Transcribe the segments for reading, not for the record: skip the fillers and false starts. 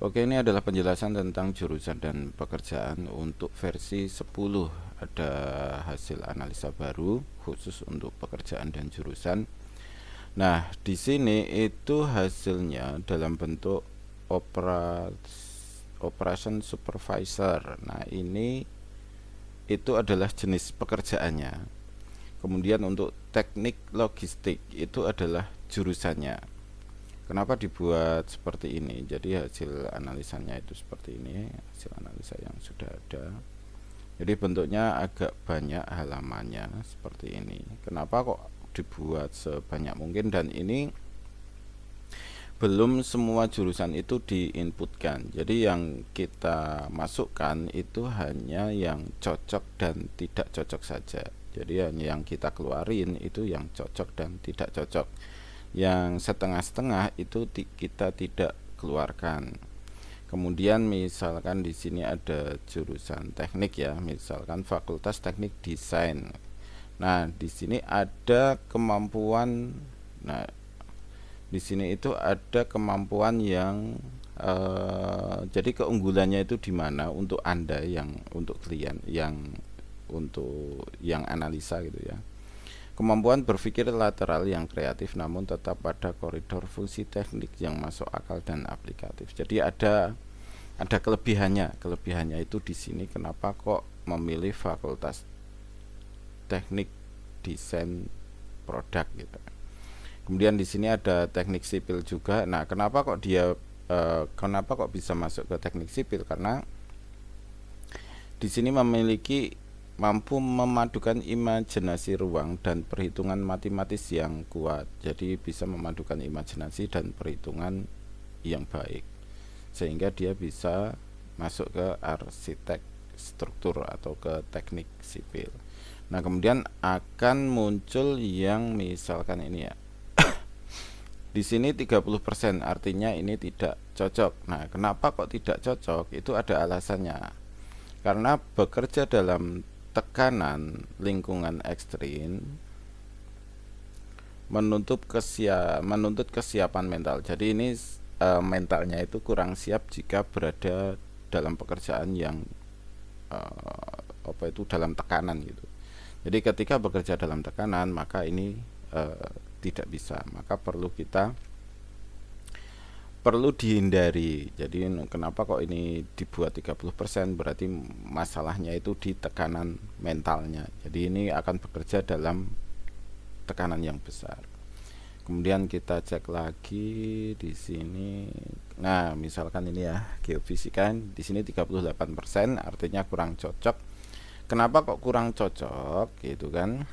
Oke, ini adalah penjelasan tentang jurusan dan pekerjaan untuk versi 10. Ada hasil analisa baru khusus untuk pekerjaan dan jurusan. Nah, di sini itu hasilnya dalam bentuk operation supervisor. Nah, ini itu adalah jenis pekerjaannya. Kemudian untuk teknik logistik itu adalah jurusannya. Kenapa dibuat seperti ini? Jadi hasil analisanya itu seperti ini, hasil analisa yang sudah ada. Jadi bentuknya agak banyak halamannya seperti ini. Kenapa kok dibuat sebanyak mungkin? Dan ini belum semua jurusan itu diinputkan. Jadi yang kita masukkan itu hanya yang cocok dan tidak cocok saja. Jadi hanya yang kita keluarin itu yang cocok dan tidak cocok. Yang setengah-setengah itu kita tidak keluarkan. Kemudian misalkan di sini ada jurusan teknik ya, misalkan Fakultas Teknik Desain. Nah, di sini ada kemampuan. Nah, di sini itu ada kemampuan yang jadi keunggulannya itu di mana untuk Anda yang untuk klien yang untuk yang analisa gitu ya. Kemampuan berpikir lateral yang kreatif namun tetap pada koridor fungsi teknik yang masuk akal dan aplikatif. Jadi ada kelebihannya. Kelebihannya itu di sini kenapa kok memilih Fakultas Teknik Desain Produk gitu. Kemudian di sini ada teknik sipil juga. Nah, kenapa kok bisa masuk ke teknik sipil? Karena di sini mampu memadukan imajinasi ruang dan perhitungan matematis yang kuat. Jadi bisa memadukan imajinasi dan perhitungan yang baik. Sehingga dia bisa masuk ke arsitek struktur atau ke teknik sipil. Nah, kemudian akan muncul yang misalkan ini ya. Di sini 30%, artinya ini tidak cocok. Nah, kenapa kok tidak cocok? Itu ada alasannya. Karena bekerja dalam tekanan lingkungan ekstrim menuntut kesiapan mental. Jadi ini mentalnya itu kurang siap jika berada dalam pekerjaan yang dalam tekanan gitu. Jadi ketika bekerja dalam tekanan maka ini tidak bisa, maka perlu dihindari. Jadi kenapa kok ini dibuat 30%? Berarti masalahnya itu di tekanan mentalnya. Jadi ini akan bekerja dalam tekanan yang besar. Kemudian kita cek lagi di sini. Nah, misalkan ini ya, geofisika di sini 38%, artinya kurang cocok. Kenapa kok kurang cocok gitu kan?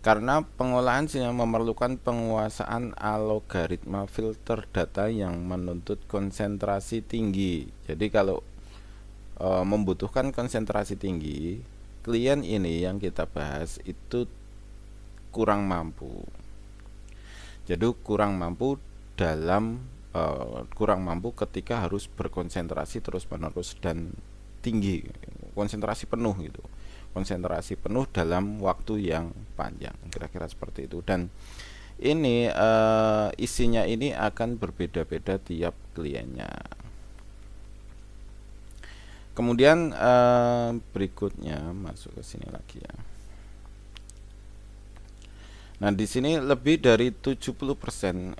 Karena pengolahan memerlukan penguasaan algoritma filter data yang menuntut konsentrasi tinggi. Jadi kalau membutuhkan konsentrasi tinggi, klien ini yang kita bahas itu kurang mampu. Jadi kurang mampu ketika harus berkonsentrasi terus-menerus dan tinggi, konsentrasi penuh gitu. Konsentrasi penuh dalam waktu yang panjang, kira-kira seperti itu. Dan ini isinya ini akan berbeda-beda tiap kliennya. Kemudian berikutnya masuk ke sini lagi ya. Nah, di sini lebih dari 70%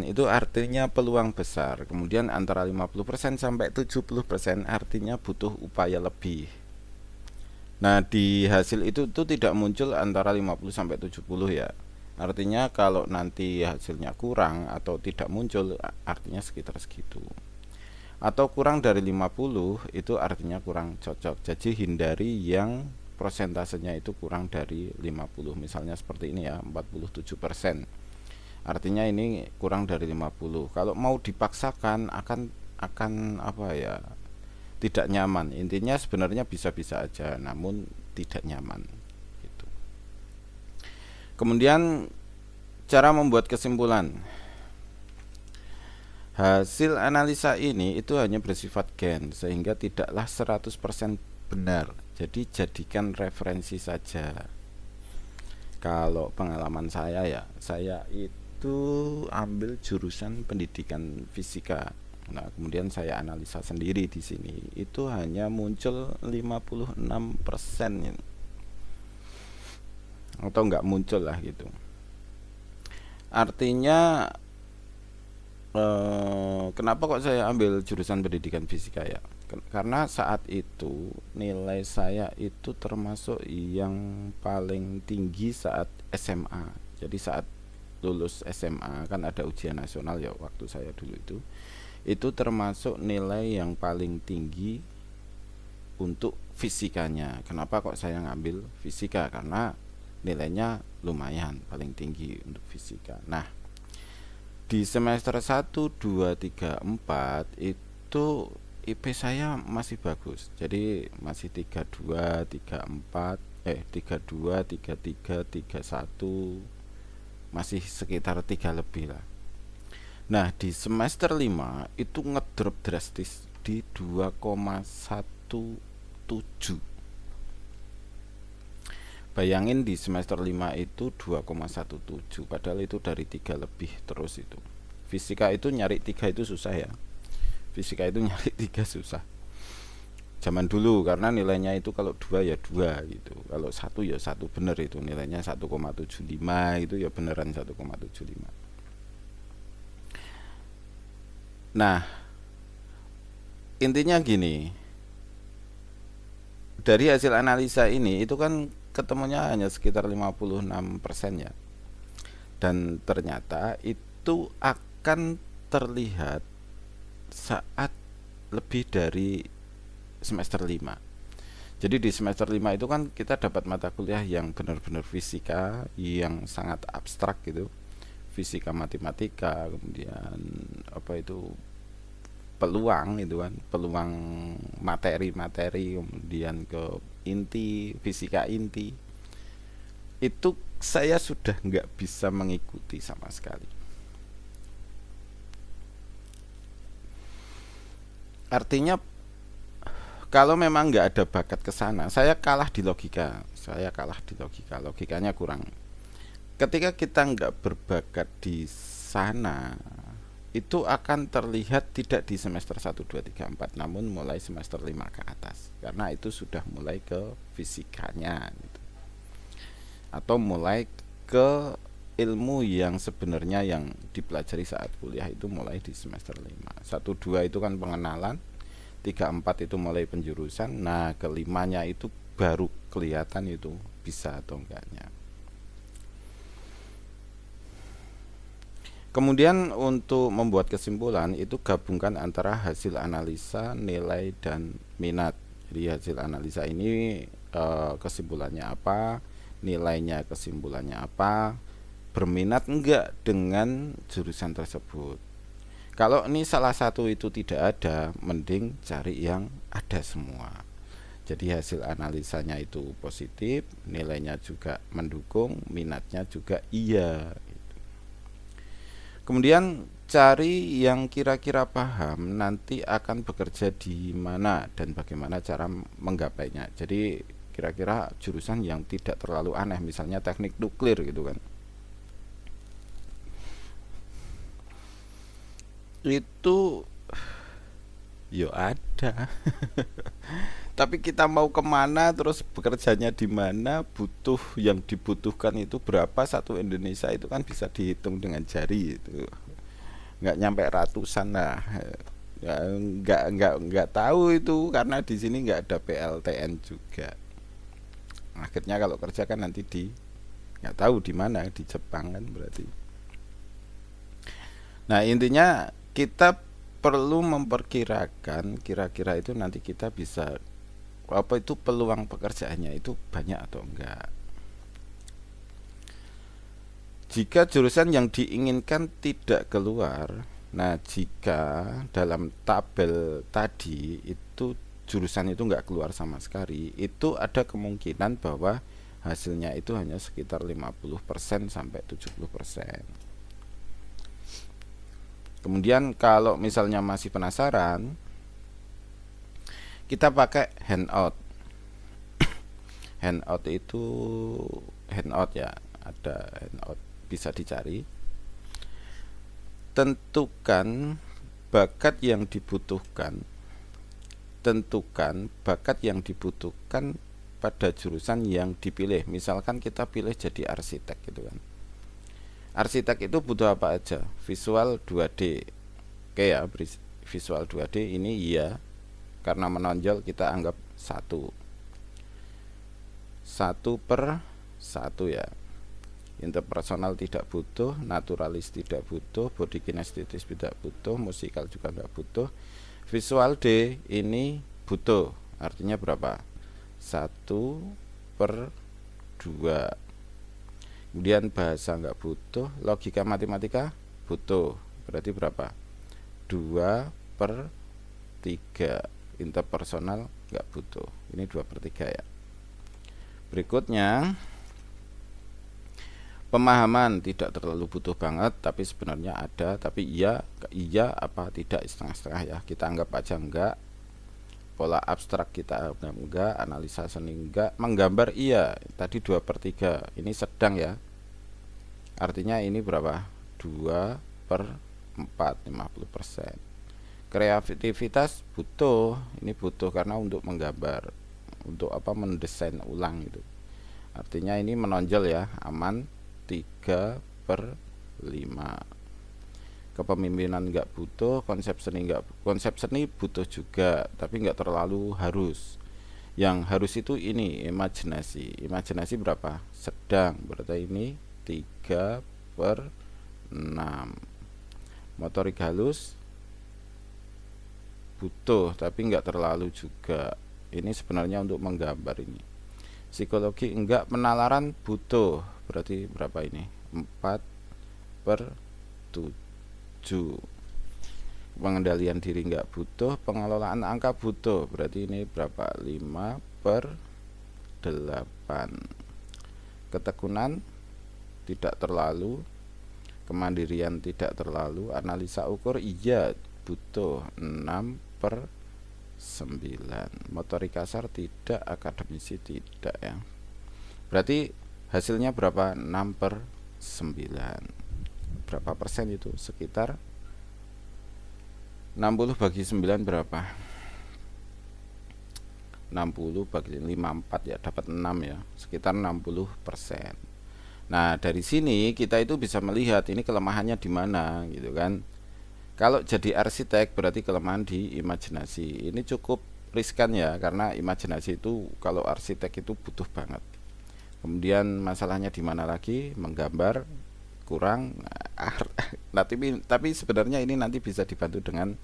itu artinya peluang besar. Kemudian antara 50% sampai 70% artinya butuh upaya lebih. Nah, di hasil itu tidak muncul antara 50 sampai 70 ya. Artinya kalau nanti hasilnya kurang atau tidak muncul artinya sekitar segitu. Atau kurang dari 50 itu artinya kurang cocok. Jadi hindari yang prosentasenya itu kurang dari 50. Misalnya seperti ini ya, 47%. Artinya ini kurang dari 50. Kalau mau dipaksakan akan apa ya? Tidak nyaman. Intinya sebenarnya bisa-bisa aja, namun tidak nyaman gitu. Kemudian cara membuat kesimpulan. Hasil analisa ini itu hanya bersifat gen sehingga tidaklah 100% benar. Jadi jadikan referensi saja. Kalau pengalaman saya ya, saya itu itu ambil jurusan pendidikan fisika. Nah, kemudian saya analisa sendiri di sini. Itu hanya muncul 56% atau nggak muncul lah gitu. Artinya kenapa kok saya ambil jurusan pendidikan fisika ya? Karena saat itu nilai saya itu termasuk yang paling tinggi saat SMA. Jadi saat lulus SMA kan ada ujian nasional ya waktu saya dulu itu termasuk nilai yang paling tinggi untuk fisikanya. Kenapa kok saya ngambil fisika? Karena nilainya lumayan paling tinggi untuk fisika. Nah, di semester 1, 2, 3, 4 itu IP saya masih bagus. Jadi masih 32, 34, 32, 33, 31, masih sekitar 3 lebih lah. Nah, di semester 5 itu ngedrop drastis di 2,17. Bayangin di semester 5 itu 2,17, padahal itu dari 3 lebih terus itu. Fisika itu nyari 3 itu susah ya. Fisika itu nyari 3 susah. Zaman dulu karena nilainya itu kalau 2 ya 2 gitu. Kalau 1 ya 1 bener itu nilainya 1,75 itu ya beneran 1,75. Nah, intinya gini. Dari hasil analisa ini itu kan ketemunya hanya sekitar 56% ya. Dan ternyata itu akan terlihat saat lebih dari semester 5. Jadi di semester 5 itu kan kita dapat mata kuliah yang benar-benar fisika yang sangat abstrak gitu. Fisika matematika, kemudian apa itu peluang itu kan, peluang materi-materi, kemudian ke inti, fisika inti. Itu saya sudah nggak bisa mengikuti sama sekali. Artinya kalau memang nggak ada bakat ke sana, saya kalah di logika. Logikanya kurang. Ketika kita nggak berbakat di sana, itu akan terlihat tidak di semester 1, 2, 3, 4, namun mulai semester 5 ke atas. Karena itu sudah mulai ke fisikanya gitu. Atau mulai ke ilmu yang sebenarnya yang dipelajari saat kuliah itu mulai di semester 5. 1, 2 itu kan pengenalan, 3, 4 itu mulai penjurusan. Nah, kelimanya itu baru kelihatan itu bisa atau enggaknya. Kemudian untuk membuat kesimpulan itu gabungkan antara hasil analisa, nilai, dan minat. Jadi hasil analisa ini kesimpulannya apa, nilainya kesimpulannya apa, berminat enggak dengan jurusan tersebut. Kalau ini salah satu itu tidak ada, mending cari yang ada semua. Jadi hasil analisanya itu positif, nilainya juga mendukung, minatnya juga iya. Kemudian cari yang kira-kira paham nanti akan bekerja di mana dan bagaimana cara menggapainya. Jadi kira-kira jurusan yang tidak terlalu aneh, misalnya teknik nuklir gitu kan. Itu yo ada. Tapi kita mau kemana, terus bekerjanya di mana, butuh yang dibutuhkan itu berapa, satu Indonesia itu kan bisa dihitung dengan jari itu, nggak nyampe ratusan lah. Ya, nggak tahu itu karena di sini nggak ada PLTN juga. Akhirnya kalau kerja kan nanti di nggak tahu di mana, di Jepang kan berarti. Nah, intinya kita perlu memperkirakan kira-kira itu nanti kita bisa apa itu peluang pekerjaannya itu banyak atau enggak. Jika jurusan yang diinginkan tidak keluar, nah jika dalam tabel tadi itu jurusan itu enggak keluar sama sekali, itu ada kemungkinan bahwa hasilnya itu hanya sekitar 50% sampai 70%. Kemudian kalau misalnya masih penasaran, kita pakai handout. Handout ya, ada handout bisa dicari. tentukan bakat yang dibutuhkan pada jurusan yang dipilih. Misalkan kita pilih jadi arsitek gitu kan. Arsitek itu butuh apa aja? Visual 2D. Oke ya, visual 2D ini iya, karena menonjol kita anggap 1/1 ya. Interpersonal tidak butuh, naturalis tidak butuh, body kinestetis tidak butuh, musikal juga nggak butuh. Visual D ini butuh, artinya berapa? 1/2. Kemudian bahasa nggak butuh, logika matematika butuh, berarti berapa? 2/3. Interpersonal nggak butuh, ini 2/3 ya. Berikutnya, pemahaman tidak terlalu butuh banget, tapi sebenarnya ada, tapi iya apa tidak setengah-setengah ya, kita anggap aja enggak. Pola abstrak kita anggap enggak, analisa seni enggak, menggambar iya, tadi 2/3, ini sedang ya, artinya ini berapa? 2/4, 50%. Kreativitas butuh, ini butuh karena untuk menggambar, untuk apa, mendesain ulang itu, artinya ini menonjol ya, aman 3/5. Kepemimpinan nggak butuh, konsep seni butuh juga, tapi nggak terlalu harus. Yang harus itu ini imajinasi berapa? Sedang, berarti ini 3/6. Motorik halus butuh, tapi nggak terlalu juga, ini sebenarnya untuk menggambar ini. Psikologi enggak, penalaran butuh, berarti berapa ini? 4/7. Pengendalian diri enggak butuh, pengelolaan angka butuh, berarti ini berapa? 5/8. Ketekunan tidak terlalu, kemandirian tidak terlalu, analisa ukur iya butuh, 6/9. Motorik kasar tidak, akademisi tidak ya. Berarti hasilnya berapa? 6/9. Berapa persen itu? Sekitar 60 bagi 9 berapa? 60 bagi 54 ya, dapat 6 ya, sekitar 60%. Nah, dari sini kita itu bisa melihat ini kelemahannya di mana gitu kan. Kalau jadi arsitek berarti kelemahan di imajinasi. Ini cukup riskan ya, karena imajinasi itu kalau arsitek itu butuh banget. Kemudian masalahnya di mana lagi? Menggambar kurang. Nah, tapi sebenarnya ini nanti bisa dibantu dengan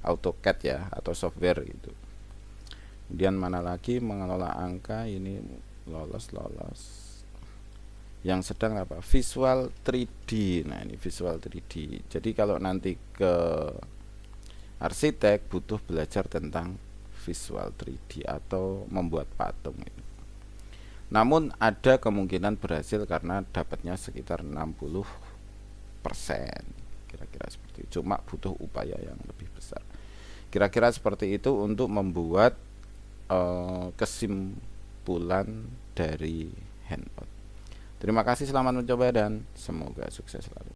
AutoCAD ya, atau software gitu. Kemudian mana lagi? Mengelola angka, ini lolos. Yang sedang apa? Visual 3D. Nah, ini visual 3D. Jadi kalau nanti ke arsitek butuh belajar tentang visual 3D atau membuat patung itu. Namun ada kemungkinan berhasil karena dapatnya sekitar 60%, kira-kira seperti itu. Cuma butuh upaya yang lebih besar. Kira-kira seperti itu untuk membuat kesimpulan dari handout. Terima kasih, selamat mencoba dan semoga sukses selalu.